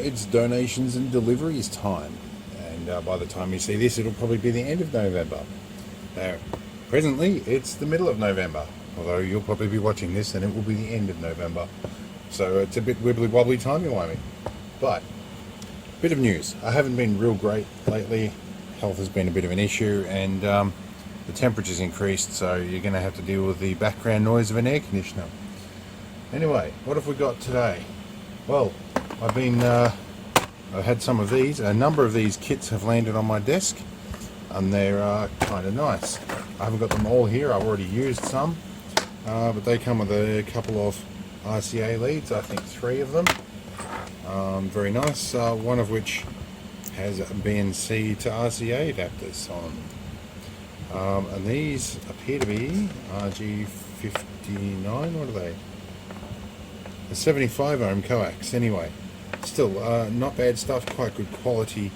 it's donations and deliveries time, and by the time you see this, it'll probably be the end of November. Now, presently, it's the middle of November, although you'll probably be watching this and it will be the end of November. So it's a bit wibbly-wobbly timey-wimey. But, bit of news. I haven't been real great lately. Health has been a bit of an issue, and the temperature's increased, so you're going to have to deal with the background noise of an air conditioner. Anyway, what have we got today? Well, I've had some of these. A number of these kits have landed on my desk, and they're kind of nice. I haven't got them all here. I've already used some, but they come with a couple of RCA leads. I think 3 of them. Very nice. One of which has BNC to RCA adapters on, and these appear to be RG59. What are they? A 75 ohm coax. Anyway, still not bad stuff, quite good quality.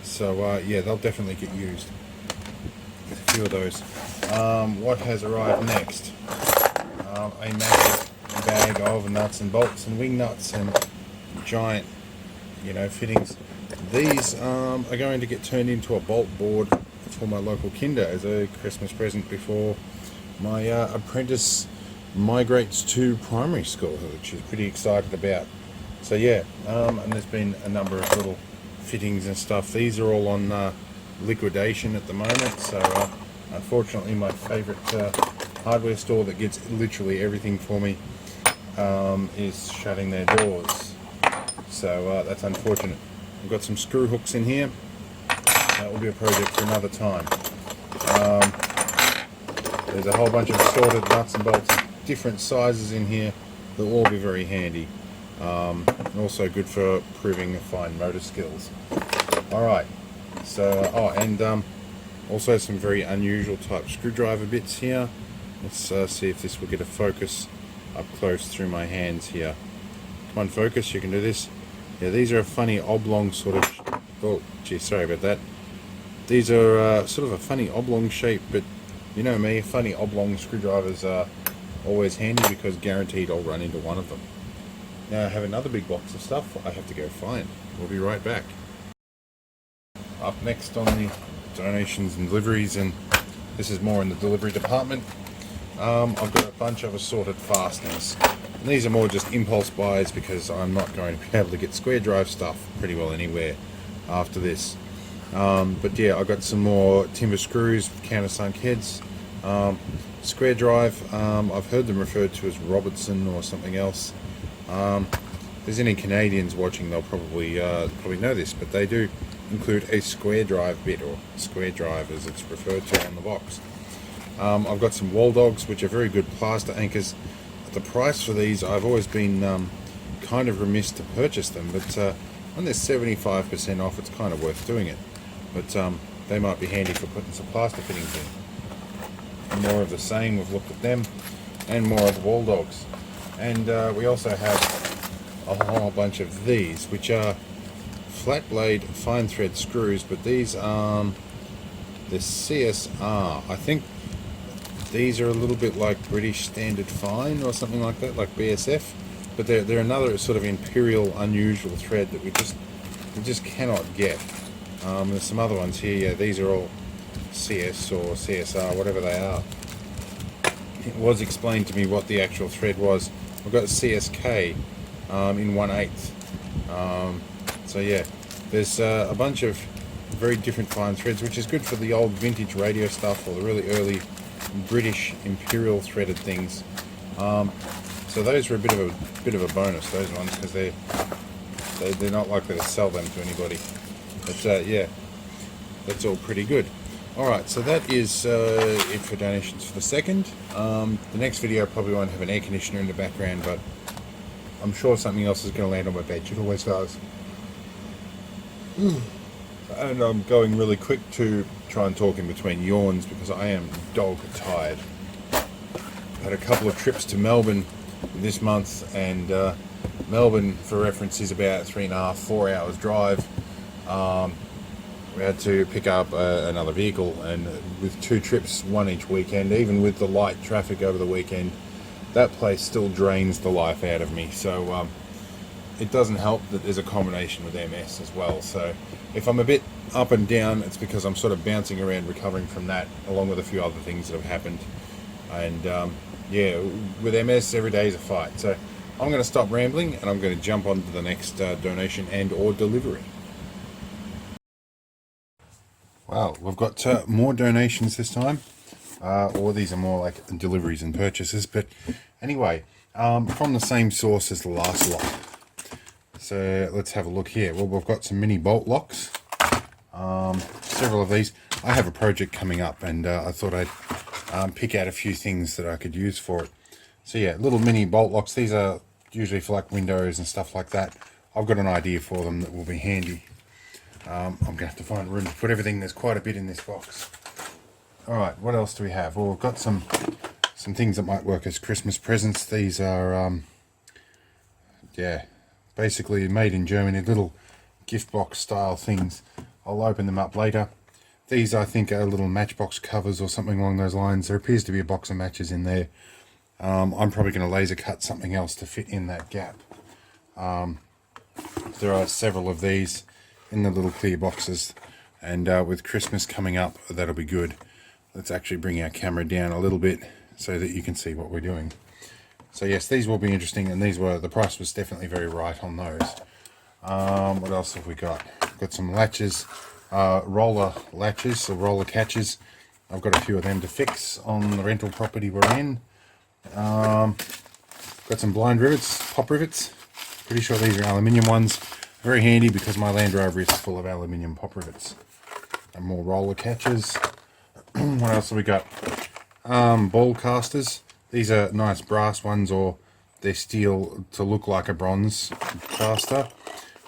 So yeah, they'll definitely get used with a few of those. What has arrived next? A massive bag of nuts and bolts and wing nuts and giant, fittings. These are going to get turned into a bolt board for my local kinder as a Christmas present before my apprentice migrates to primary school, which she's pretty excited about. So yeah, and there's been a number of little fittings and stuff. These are all on liquidation at the moment, so unfortunately my favourite hardware store that gets literally everything for me is shutting their doors. So that's unfortunate. We've got some screw hooks in here. That will be a project for another time. There's a whole bunch of assorted nuts and bolts, different sizes in here. They'll all be very handy. And also good for proving fine motor skills. Alright, so, and also some very unusual type screwdriver bits here. Let's see if this will get a focus up close through my hands here. Come on, focus, you can do this. Yeah, these are a funny oblong sort of, oh gee, sorry about that. These are sort of a funny oblong shape, but you know me, funny oblong screwdrivers are always handy because guaranteed I'll run into one of them. Now I have another big box of stuff I have to go find. We'll be right back. Up next on the donations and deliveries, and this is more in the delivery department. I've got a bunch of assorted fasteners. And these are more just impulse buys because I'm not going to be able to get square drive stuff pretty well anywhere after this. But yeah, I've got some more timber screws with countersunk heads. Square drive, I've heard them referred to as Robertson or something else. If there's any Canadians watching, they'll probably know this, but they do include a square drive bit, or square drive as it's referred to on the box. I've got some wall dogs, which are very good plaster anchors. The price for these, I've always been kind of remiss to purchase them, but when they're 75% off, it's kind of worth doing it. But they might be handy for putting some plaster fittings in. More of the same, we've looked at them, and more of the wall dogs. And we also have a whole bunch of these, which are flat blade fine thread screws, but these are the CSR. I think these are a little bit like British Standard Fine or something like that, like BSF, but they're another sort of imperial unusual thread that we just cannot get. There's some other ones here. Yeah, these are all CS or CSR, whatever they are. It was explained to me what the actual thread was. I've got CSK in 1/8. So yeah, there's a bunch of very different fine threads, which is good for the old vintage radio stuff or the really early British imperial threaded things. So those are a bit of a bonus, those ones, because they're not likely to sell them to anybody. But yeah, that's all pretty good. Alright, so that is it for donations for the second. The next video probably won't have an air conditioner in the background, but I'm sure something else is going to land on my bench. It always does. And I'm going really quick to try and talk in between yawns because I am dog tired. Had a couple of trips to Melbourne this month, and Melbourne, for reference, is about 3.5-4 hours drive. We had to pick up another vehicle, and with 2 trips, one each weekend, even with the light traffic over the weekend, that place still drains the life out of me. So it doesn't help that there's a combination with MS as well. So if I'm a bit up and down, it's because I'm sort of bouncing around recovering from that, along with a few other things that have happened. And yeah, with MS, every day is a fight. So I'm going to stop rambling and I'm going to jump on to the next donation and or delivery. Well, we've got more donations this time, or these are more like deliveries and purchases. But anyway, from the same source as the last lot. So let's have a look here. Well, we've got some mini bolt locks, several of these. I have a project coming up, and I thought I'd pick out a few things that I could use for it. So yeah, little mini bolt locks. These are usually for like windows and stuff like that. I've got an idea for them that will be handy. I'm going to have to find room to put everything. There's quite a bit in this box. Alright, what else do we have? Well, we've got some things that might work as Christmas presents. These are, yeah, basically made in Germany, little gift box style things. I'll open them up later. These, I think, are little matchbox covers or something along those lines. There appears to be a box of matches in there. I'm probably going to laser cut something else to fit in that gap. There are several of these in the little clear boxes, and with Christmas coming up, that'll be good. Let's actually bring our camera down a little bit so that you can see what we're doing. So yes, these will be interesting, and the price was definitely very right on those. What else have we got? Got some latches, roller latches or roller catches. I've got a few of them to fix on the rental property we're in. Got some blind rivets, pop rivets. Pretty sure these are aluminium ones. Very handy because my Land Rover is full of aluminium pop rivets. And more roller catches. What else have we got? Ball casters. These are nice brass ones, or they're steel to look like a bronze caster.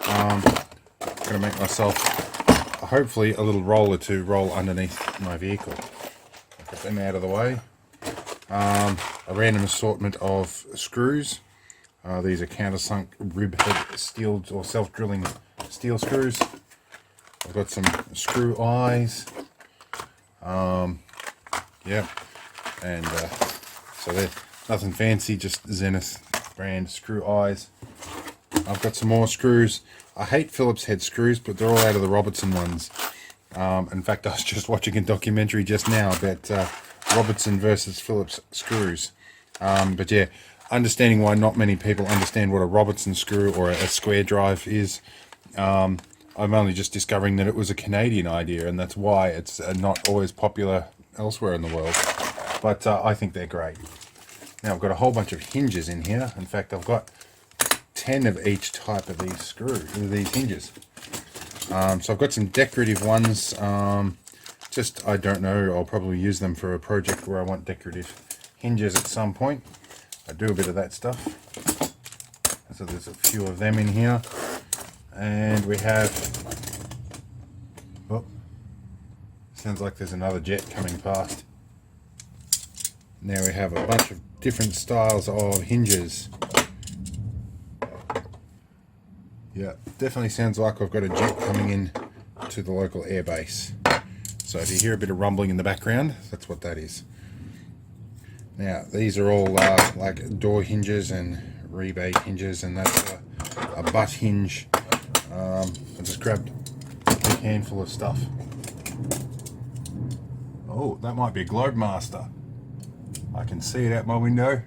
I'm going to make myself hopefully a little roller to roll underneath my vehicle. Put them out of the way. A random assortment of screws. These are countersunk rib head steel or self-drilling steel screws. I've got some screw eyes. Yeah, and so they're nothing fancy, just Zenith brand screw eyes. I've got some more screws. I hate Phillips head screws, but they're all out of the Robertson ones. In fact, I was just watching a documentary just now about Robertson versus Phillips screws. But yeah, understanding why not many people understand what a Robertson screw or a square drive is. I'm only just discovering that it was a Canadian idea, and that's why it's not always popular elsewhere in the world. But I think they're great. Now I've got a whole bunch of hinges in here. In fact, I've got 10 of each type of these these hinges. So I've got some decorative ones. I don't know, I'll probably use them for a project where I want decorative hinges at some point. I do a bit of that stuff. So there's a few of them in here. And we have, oh, sounds like there's another jet coming past. Now we have a bunch of different styles of hinges. Yeah, definitely sounds like I've got a jet coming in to the local airbase. So if you hear a bit of rumbling in the background, that's what that is. Now these are all like door hinges and rebate hinges, and that's a butt hinge. I just grabbed a big handful of stuff. Oh, that might be a Globemaster. I can see it out my window.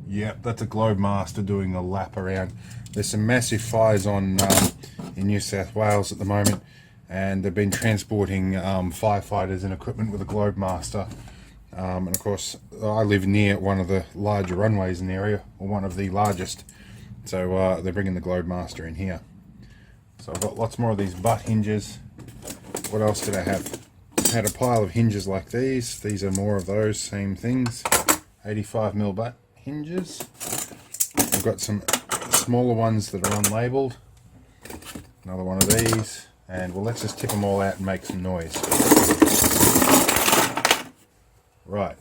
Yep, that's a Globemaster doing a lap around. There's some massive fires on in New South Wales at the moment, and they've been transporting firefighters and equipment with a Globemaster. And of course, I live near one of the larger runways in the area, or one of the largest. So they're bringing the Globemaster in here. So I've got lots more of these butt hinges. What else did I have? I had a pile of hinges like these. These are more of those same things. 85mm butt hinges. I've got some smaller ones that are unlabeled. Another one of these. And well, let's just tip them all out and make some noise. Right.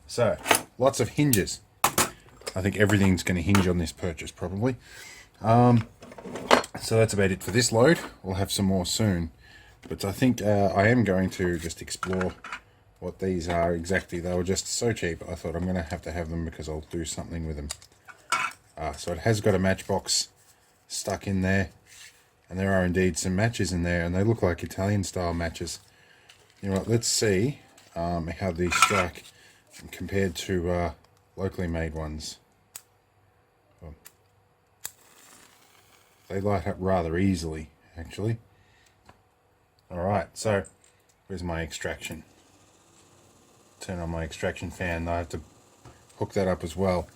So, lots of hinges. I think everything's going to hinge on this purchase, probably. So that's about it for this load. We'll have some more soon. But I think I am going to just explore what these are exactly. They were just so cheap. I thought I'm going to have them because I'll do something with them. So it has got a matchbox stuck in there, and there are indeed some matches in there, and they look like Italian style matches. You know what, let's see how these strike compared to locally made ones. They light up rather easily, actually. Alright, so where's my extraction? Turn on my extraction fan. I have to hook that up as well.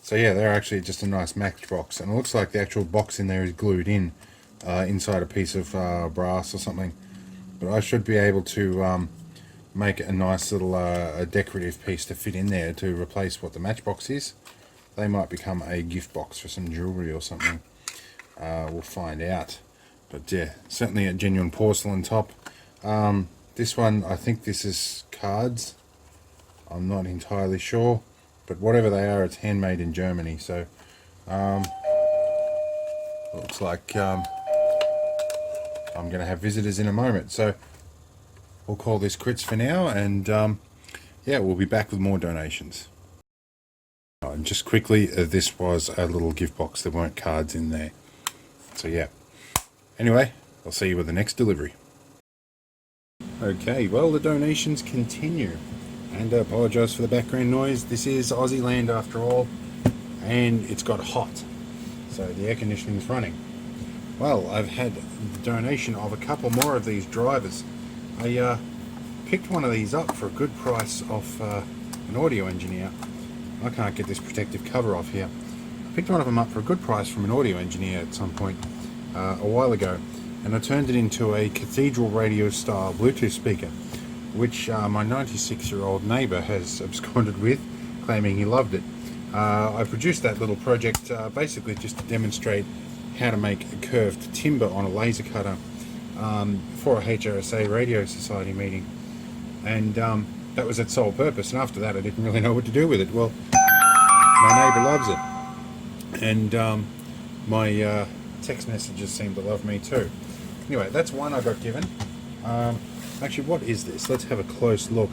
So yeah, they're actually just a nice matchbox, and it looks like the actual box in there is glued in inside a piece of brass or something. But I should be able to make a nice little a decorative piece to fit in there to replace what the matchbox is. They might become a gift box for some jewellery or something. We'll find out. But yeah, certainly a genuine porcelain top. This one, I think this is cards. I'm not entirely sure, but whatever they are, it's handmade in Germany. So looks like I'm going to have visitors in a moment. So we'll call this quits for now, and yeah, we'll be back with more donations. And just quickly, this was a little gift box. There weren't cards in there. So yeah. Anyway, I'll see you with the next delivery. Okay, well, the donations continue. And I apologise for the background noise. This is Aussie land after all, and it's got hot. So the air conditioning is running. Well, I've had the donation of a couple more of these drivers. I picked one of these up for a good price off an audio engineer. I can't get this protective cover off here. I picked one of them up for a good price from an audio engineer at some point a while ago, and I turned it into a cathedral radio style Bluetooth speaker, which my 96-year-old neighbour has absconded with, claiming he loved it. I produced that little project basically just to demonstrate how to make a curved timber on a laser cutter for a HRSA Radio Society meeting, and that was its sole purpose. And after that I didn't really know what to do with it. Well, my neighbour loves it, and my text messages seem to love me too. Anyway, that's one I got given. Actually, what is this? Let's have a close look.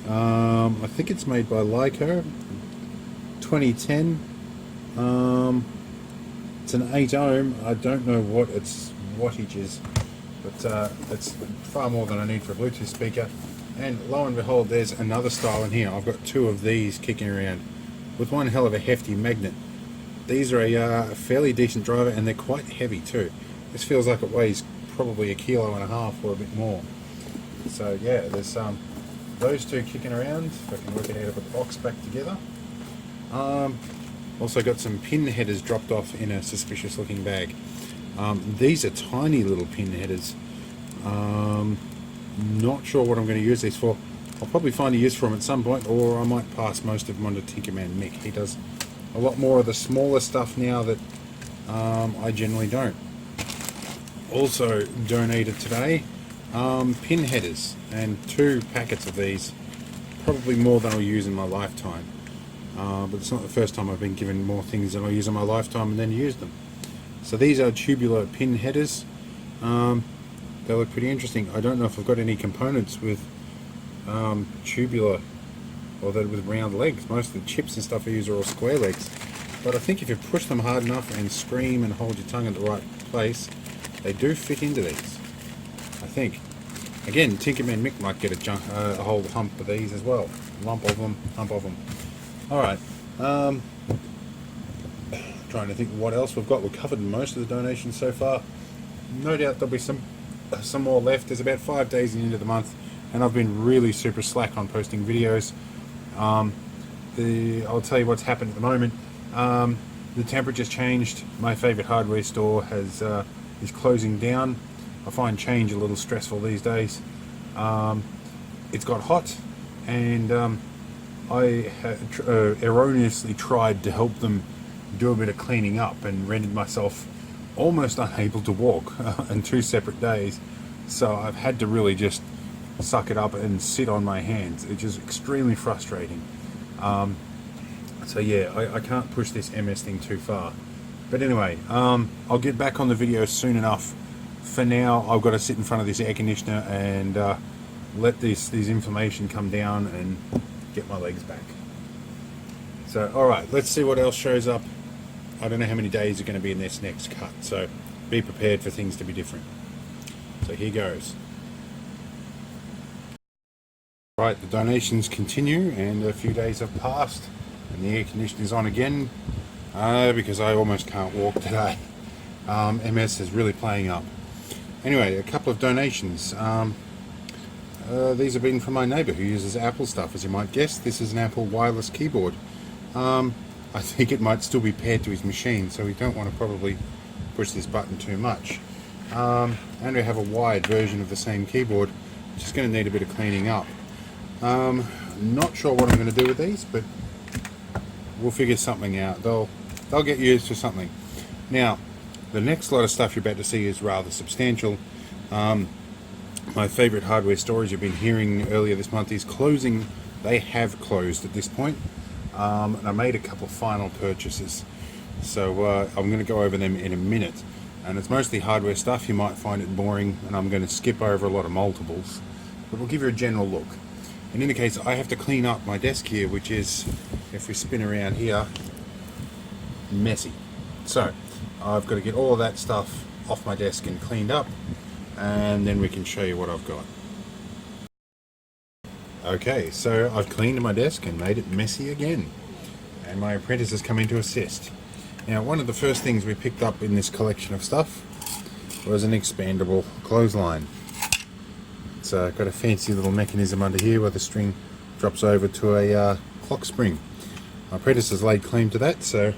I think it's made by Leica, 2010. It's an 8 ohm. I don't know what its wattage is, but it's far more than I need for a Bluetooth speaker. And lo and behold, there's another style in here. I've got two of these kicking around with one hell of a hefty magnet. These are a fairly decent driver, and they're quite heavy too. This feels like it weighs probably 1.5 kilos or a bit more. So yeah, there's those two kicking around. If I can work it out of the box back together. Also got some pin headers dropped off in a suspicious looking bag. These are tiny little pin headers. Not sure what I'm going to use these for. I'll probably find a use for them at some point, or I might pass most of them on to Tinkerman Mick. He does a lot more of the smaller stuff now that I generally don't. Also donated today pin headers, and 2 packets of these, probably more than I'll use in my lifetime, but it's not the first time I've been given more things than I'll use in my lifetime and then use them. So these are tubular pin headers. They look pretty interesting. I don't know if I've got any components with tubular, or that with round legs. Most of the chips and stuff I use are all square legs, but I think if you push them hard enough and scream and hold your tongue in the right place, they do fit into these, I think. Again, Tinkerman Mick might get a whole hump of these as well. Lump of them, hump of them. Alright, trying to think what else we've got. We've covered most of the donations so far. No doubt there'll be some more left. There's about 5 days in the end of the month, and I've been really super slack on posting videos. I'll tell you what's happened at the moment. The temperature's changed. My favourite hardware store is closing down. I find change a little stressful these days. It's got hot, and I erroneously tried to help them do a bit of cleaning up and rendered myself almost unable to walk on 2 separate days. So I've had to really just suck it up and sit on my hands, which is extremely frustrating. So yeah, I can't push this MS thing too far. But anyway, I'll get back on the video soon enough. For now, I've got to sit in front of this air conditioner and let these inflammation come down and get my legs back. So alright, let's see what else shows up I don't know how many days are going to be in this next cut, so be prepared for things to be different. So here goes. Right, the donations continue, and a few days have passed, and the air conditioner's on again because I almost can't walk today. MS is really playing up. Anyway, a couple of donations. These have been from my neighbour who uses Apple stuff, as you might guess. This is an Apple wireless keyboard. I think it might still be paired to his machine, so we don't want to probably push this button too much. And we have a wired version of the same keyboard, which is going to need a bit of cleaning up. Not sure what I'm going to do with these, but we'll figure something out. They'll get used for something. Now, the next lot of stuff you're about to see is rather substantial. My favourite hardware stores you've been hearing earlier this month is closing. They have closed at this point. And I made a couple of final purchases. So I'm going to go over them in a minute. And it's mostly hardware stuff. You might find it boring, and I'm going to skip over a lot of multiples. But we'll give you a general look. In any case, I have to clean up my desk here, which is, if we spin around here, messy. So I've got to get all of that stuff off my desk and cleaned up, and then we can show you what I've got. Okay, so I've cleaned my desk and made it messy again, and my apprentice has come in to assist. Now, one of the first things we picked up in this collection of stuff was an expandable clothesline. It's got a fancy little mechanism under here where the string drops over to a clock spring. My apprentice has laid claim to that, so here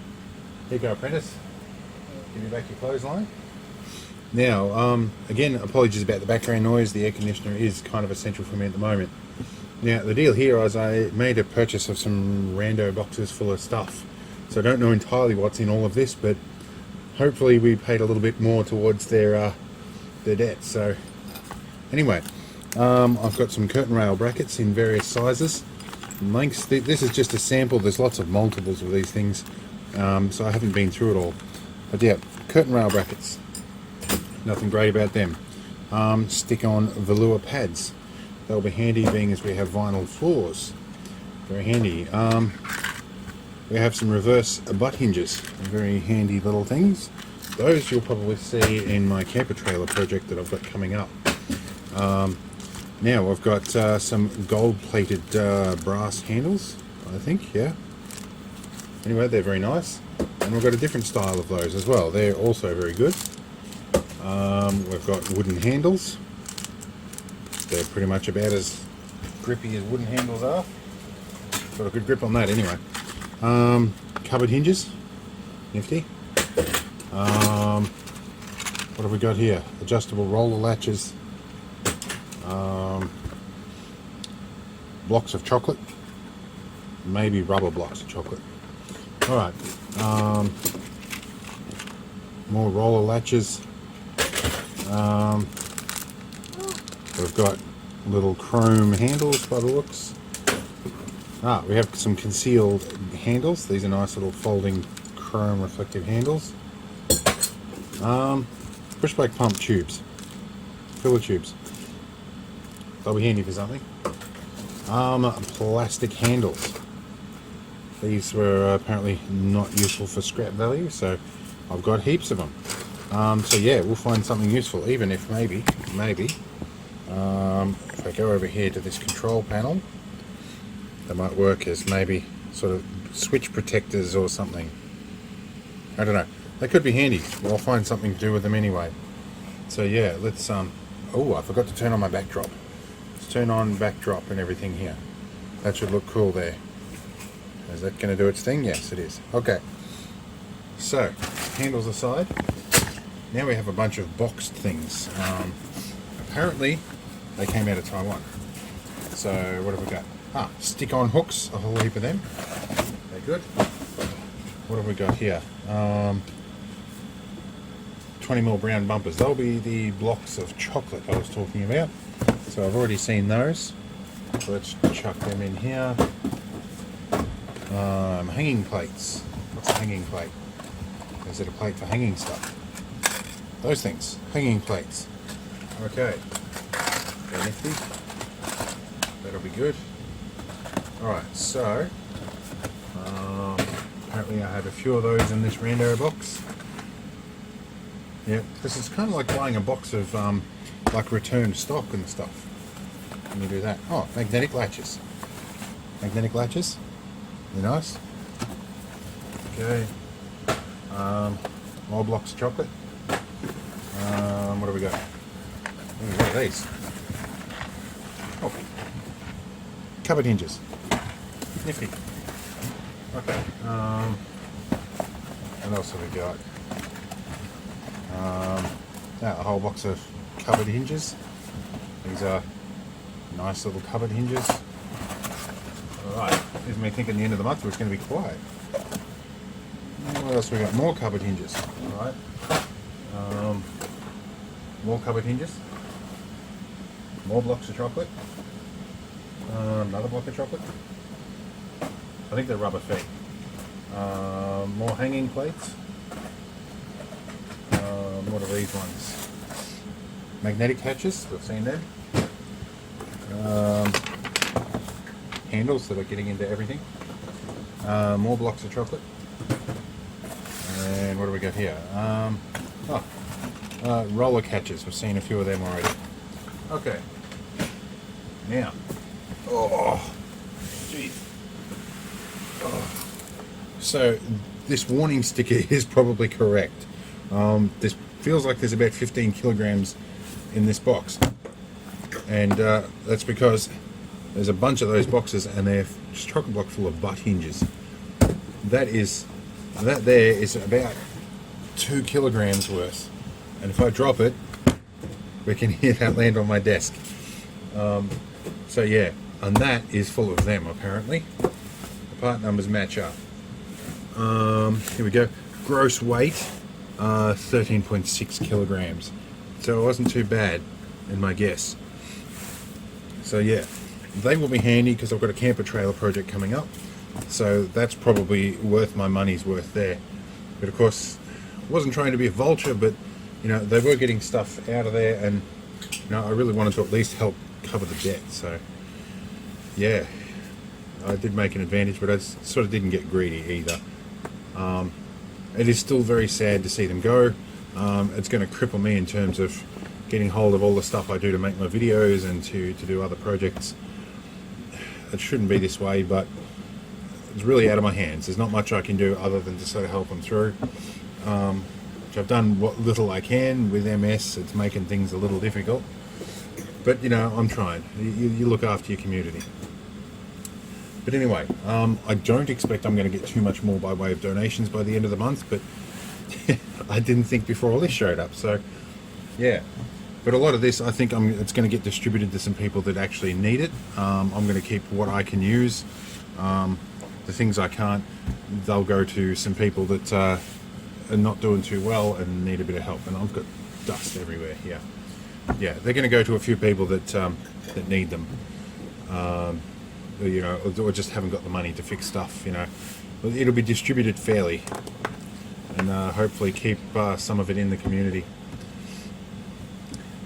you go, apprentice. Give me back your clothesline. Now, again, apologies about the background noise. The air conditioner is kind of essential for me at the moment. Now, the deal here is I made a purchase of some rando boxes full of stuff. So I don't know entirely what's in all of this, but hopefully we paid a little bit more towards their debt. So anyway, I've got some curtain rail brackets in various sizes and lengths. This is just a sample. There's lots of multiples of these things, so I haven't been through it all. But yeah, curtain rail brackets. Nothing great about them. Stick-on velour pads. They'll be handy, being as we have vinyl floors. Very handy. We have some reverse butt hinges. Very handy little things. Those you'll probably see in my camper trailer project that I've got coming up. Now I've got some gold-plated brass handles, I think, yeah. Anyway, they're very nice. And we've got a different style of those as well. They're also very good. We've got wooden handles. They're pretty much about as grippy as wooden handles are. Got a good grip on that anyway. Cupboard hinges. Nifty. What have we got here? Adjustable roller latches. Blocks of chocolate. Maybe rubber blocks of chocolate. Alright. More roller latches. We've got little chrome handles by the looks. We have some concealed handles. These are nice little folding chrome reflective handles. Pushback pump tubes. Filler tubes. They'll be handy for something. Plastic handles. These were apparently not useful for scrap value, so I've got heaps of them. So yeah, we'll find something useful, even if maybe, if I go over here to this control panel, they might work as maybe sort of switch protectors or something. I don't know. They could be handy. Well, I'll find something to do with them anyway. So yeah, let's, oh, I forgot to turn on my backdrop. Let's turn on backdrop and everything here. That should look cool there. Is that going to do its thing? Yes, it is. Okay. So, handles aside, now we have a bunch of boxed things. Apparently, they came out of Taiwan. So, what have we got? Stick-on hooks, a whole heap of them. They're good. What have we got here? 20mm brown bumpers. They'll be the blocks of chocolate I was talking about. So I've already seen those. So let's chuck them in here. Hanging plates. What's a hanging plate? Is it a plate for hanging stuff? Those things. Hanging plates. Okay. They're nifty. That'll be good. Alright, so apparently I have a few of those in this rando box. Yeah, this is kind of like buying a box of like returned stock and stuff. Let me do that. Oh, magnetic latches. Magnetic latches. They're nice. Okay. More blocks of chocolate. What do we got? Ooh, what are these? Oh, cupboard hinges. Nifty. Okay. What else have we got? A whole box of cupboard hinges. These are nice little cupboard hinges. Alright, here's me thinking the end of the month it's going to be quiet. What else we got? More cupboard hinges. Alright. More cupboard hinges. More blocks of chocolate. Another block of chocolate. I think they're rubber feet. More hanging plates. What are these ones? Magnetic hatches, we've seen them. Handles that are getting into everything. More blocks of chocolate. And what do we got here? Roller catches, we've seen a few of them already. Okay. Now. Oh, geez. Oh. So, this warning sticker is probably correct. This feels like there's about 15 kilograms in this box, and that's because there's a bunch of those boxes and they're just chock-a-block full of butt hinges. That there is about 2 kilograms worth, and if I drop it, we can hear that land on my desk. So yeah, and that is full of them apparently. The part numbers match up. Here we go. Gross weight 13.6 kilograms, so it wasn't too bad in my guess. So yeah, they will be handy because I've got a camper trailer project coming up, so that's probably worth my money's worth there. But of course, I wasn't trying to be a vulture, but you know, they were getting stuff out of there, and you know, I really wanted to at least help cover the debt. So yeah, I did make an advantage, but I sort of didn't get greedy either. It is still very sad to see them go. It's going to cripple me in terms of getting hold of all the stuff I do to make my videos and to do other projects. It shouldn't be this way, but it's really out of my hands. There's not much I can do other than to sort of help them through. Which I've done what little I can with MS. It's making things a little difficult. But, you know, I'm trying. You look after your community. But anyway, I don't expect I'm going to get too much more by way of donations by the end of the month, but I didn't think before all this showed up, so yeah. But a lot of this, I think it's going to get distributed to some people that actually need it. I'm going to keep what I can use. The things I can't, they'll go to some people that are not doing too well and need a bit of help. And I've got dust everywhere here. Yeah, they're going to go to a few people that that need them. You know, or just haven't got the money to fix stuff, you know. It'll be distributed fairly, and hopefully keep some of it in the community.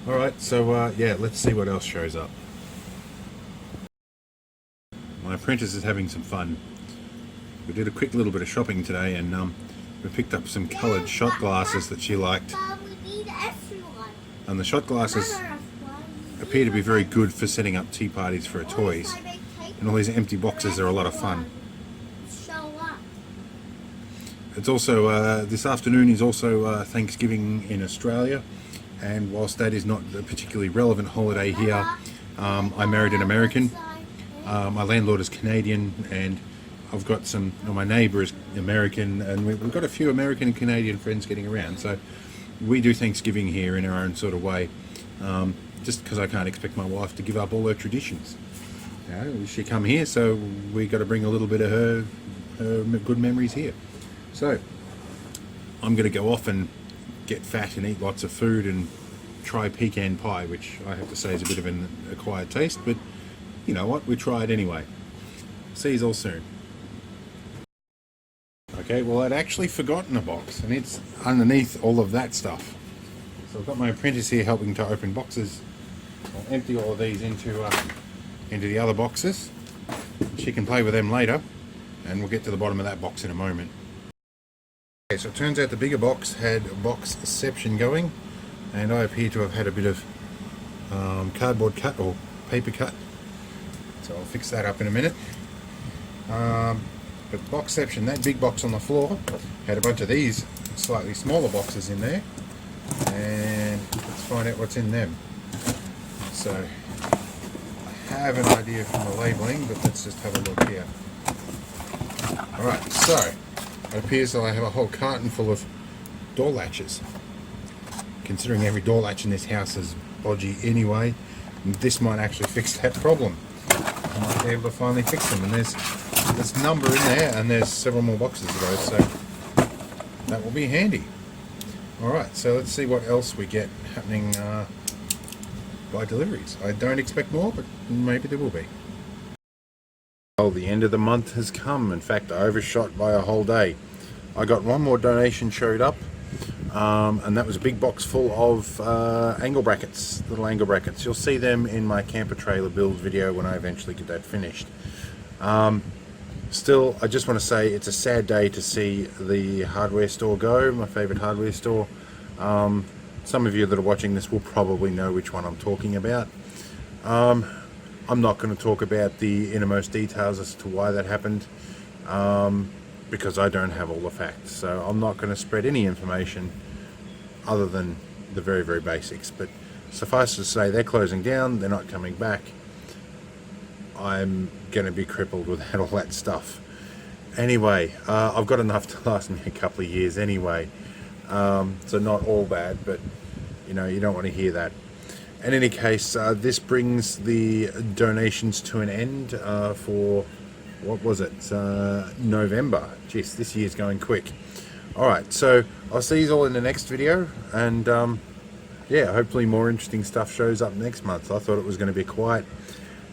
Alright, so yeah, let's see what else shows up. My apprentice is having some fun. We did a quick little bit of shopping today, and we picked up some coloured shot glasses that she liked. And the shot glasses appear to be very good for setting up tea parties for her toys. And all these empty boxes are a lot of fun. It's also, this afternoon is also Thanksgiving in Australia, and whilst that is not a particularly relevant holiday here, I married an American. My landlord is Canadian, and I've got my neighbour is American, and we've got a few American and Canadian friends getting around, so we do Thanksgiving here in our own sort of way, just because I can't expect my wife to give up all her traditions. You know, she come here, so we got to bring a little bit of her good memories here. So I'm going to go off and get fat and eat lots of food and try pecan pie, which I have to say is a bit of an acquired taste, but you know what, we try it anyway. See you all soon. Okay, well, I'd actually forgotten a box, and it's underneath all of that stuff. So I've got my apprentice here helping to open boxes. I'll empty all of these into the other boxes. She can play with them later, and we'll get to the bottom of that box in a moment. Okay, so it turns out the bigger box had a boxception going, and I appear to have had a bit of cardboard cut or paper cut, so I'll fix that up in a minute. But boxception, that big box on the floor had a bunch of these slightly smaller boxes in there, and let's find out what's in them. So I have an idea from the labelling, but let's just have a look here. Alright, so it appears that I have a whole carton full of door latches. Considering every door latch in this house is bodgy anyway, this might actually fix that problem. I might be able to finally fix them, and there's a number in there, and there's several more boxes of those, so that will be handy. Alright, so let's see what else we get happening by deliveries. I don't expect more, but maybe there will be. Well, the end of the month has come. In fact, I overshot by a whole day. I got one more donation showed up, and that was a big box full of angle brackets, little angle brackets. You'll see them in my camper trailer build video when I eventually get that finished. Still, I just want to say it's a sad day to see the hardware store go, my favourite hardware store. Some of you that are watching this will probably know which one I'm talking about. I'm not going to talk about the innermost details as to why that happened, because I don't have all the facts. So I'm not going to spread any information other than the very, very basics. But suffice to say, they're closing down, they're not coming back. I'm going to be crippled without all that stuff. Anyway, I've got enough to last me a couple of years anyway. So not all bad, but you know, you don't want to hear that. In any case, this brings the donations to an end for, what was it, November. Jeez, this year's going quick. Alright, so I'll see you all in the next video, and yeah, hopefully more interesting stuff shows up next month. I thought it was going to be quiet.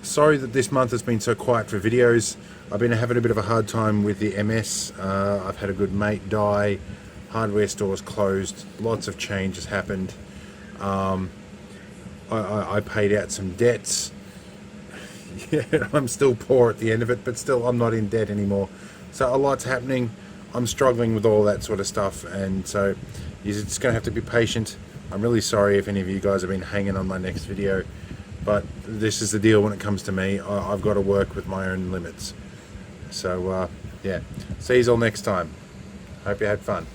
Sorry that this month has been so quiet for videos. I've been having a bit of a hard time with the MS. I've had a good mate die, hardware stores closed, lots of changes happened. I paid out some debts. Yeah, I'm still poor at the end of it, but still I'm not in debt anymore. So a lot's happening. I'm struggling with all that sort of stuff, and so you're just going to have to be patient. I'm really sorry if any of you guys have been hanging on my next video, but this is the deal when it comes to me. I've got to work with my own limits. So yeah, see you all next time. Hope you had fun.